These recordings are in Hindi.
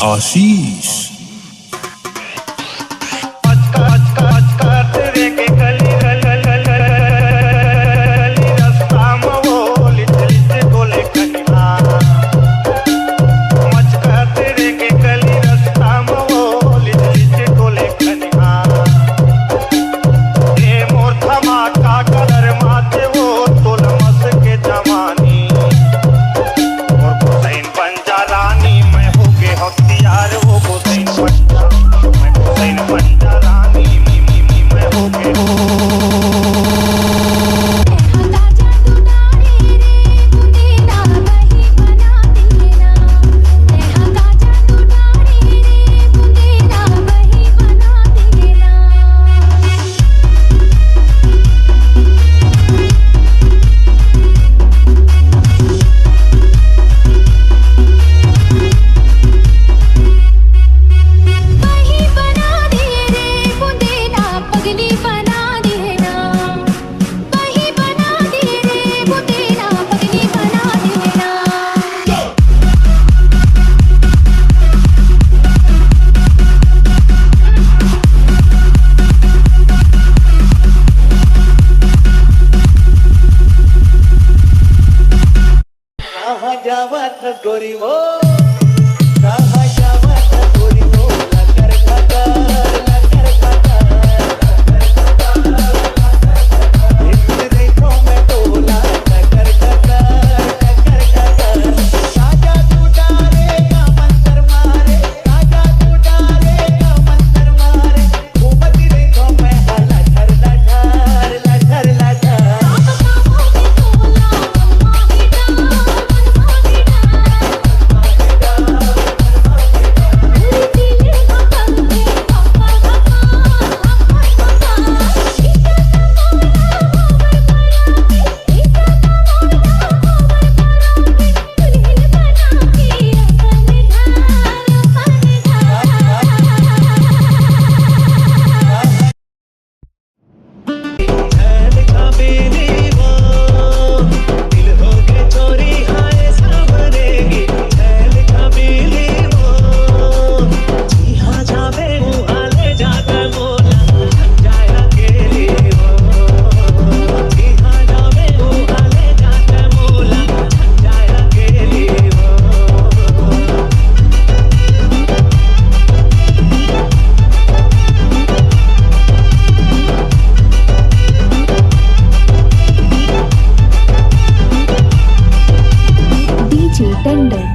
आशीष गोरी वो कहाँ जावत गोरी वो लकर खकर देखो मैं तोला लकर खकर राजा तू डालेगा मंत्र मारे राजा तू डालेगा मंत्र मारे घूमती देखो मैं लठर लठर लठर लठर Bye.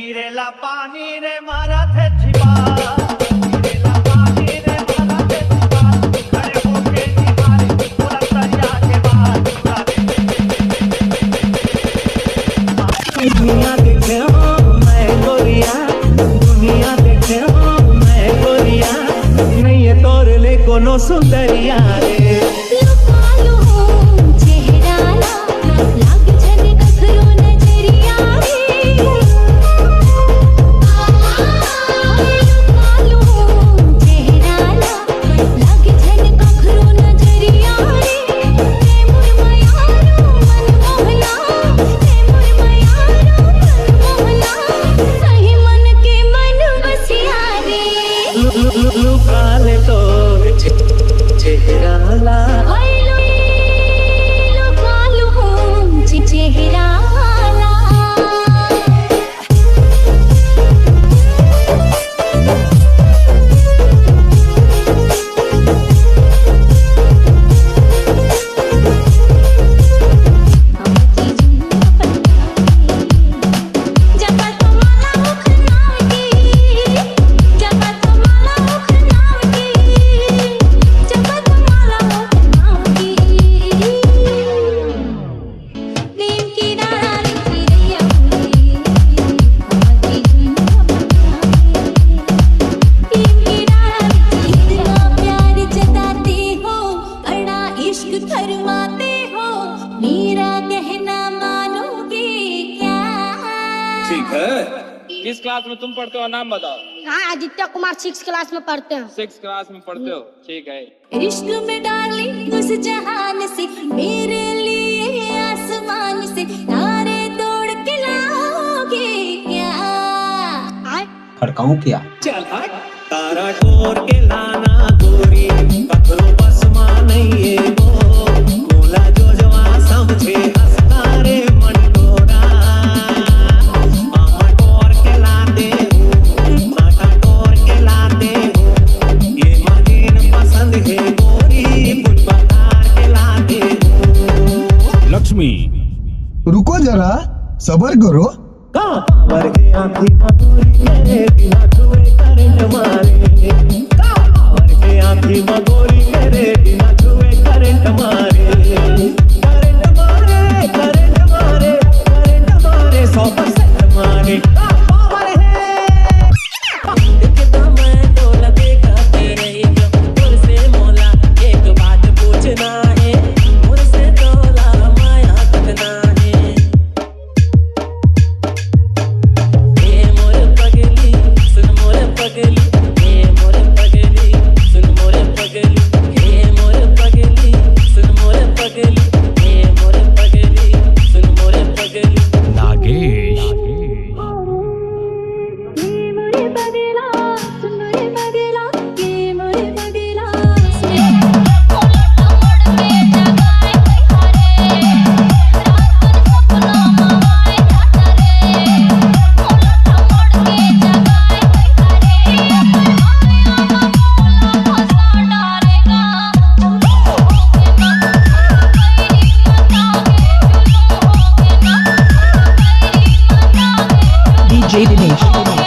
गिरेला पानी रे मारा थे छिपा गिरेला पानी रे मारा थे छिपा खड़े होके निहारे पूरा दरिया के बाहर दुनिया देखे हो मैं गोरिया दुनिया देखे हो मैं गोरिया नहीं ये तोर ले कोनो सुंदरिया रे लुकाले तो चेहरा ला चेहरा फरमाते हो मेरा कहना मानोगे क्या? ठीक है। किस क्लास में तुम पढ़ते हो नाम बताओ। हाँ आदित्य कुमार 6 क्लास में पढ़ते हैं। 6 क्लास में पढ़ते हो ठीक है। इश्क में डाली उस जहान से मेरे लिए आसमान से तारे तोड़ के लाओगे क्या? खड़काऊं क्या? चल हट तारा तोड़ के लाना गोरी पत्थरों बसमा नहीं है वो बोला जो जवा समझे हंसता रे मंडोरा मामा तोड़ के लाते माता तोड़ के लाते ये मदीन पसंद है गोरी कुछ बता के लाते लक्ष्मी रुको जरा सबर करो। कांवर के आंधी मगोरी मेरे बिना छुए करंट मारे कांवर के आंधी मगोरी मेरे बिना छुए करंट मारे करंट मारे करंट मारे करंट मारे 100% मारे पावर है एकदम डोल देखा तेरे तुझसे मोला एक बात पूछना है मुझसे तोला माया तकना है ये मोर पगली सुन मोर पगली ये मोर पगली सुन मोर पगली ये मोर पगली सुन मोर पगली ये मोर पगली सुन मोर पगली नागेश DJ Dinesh.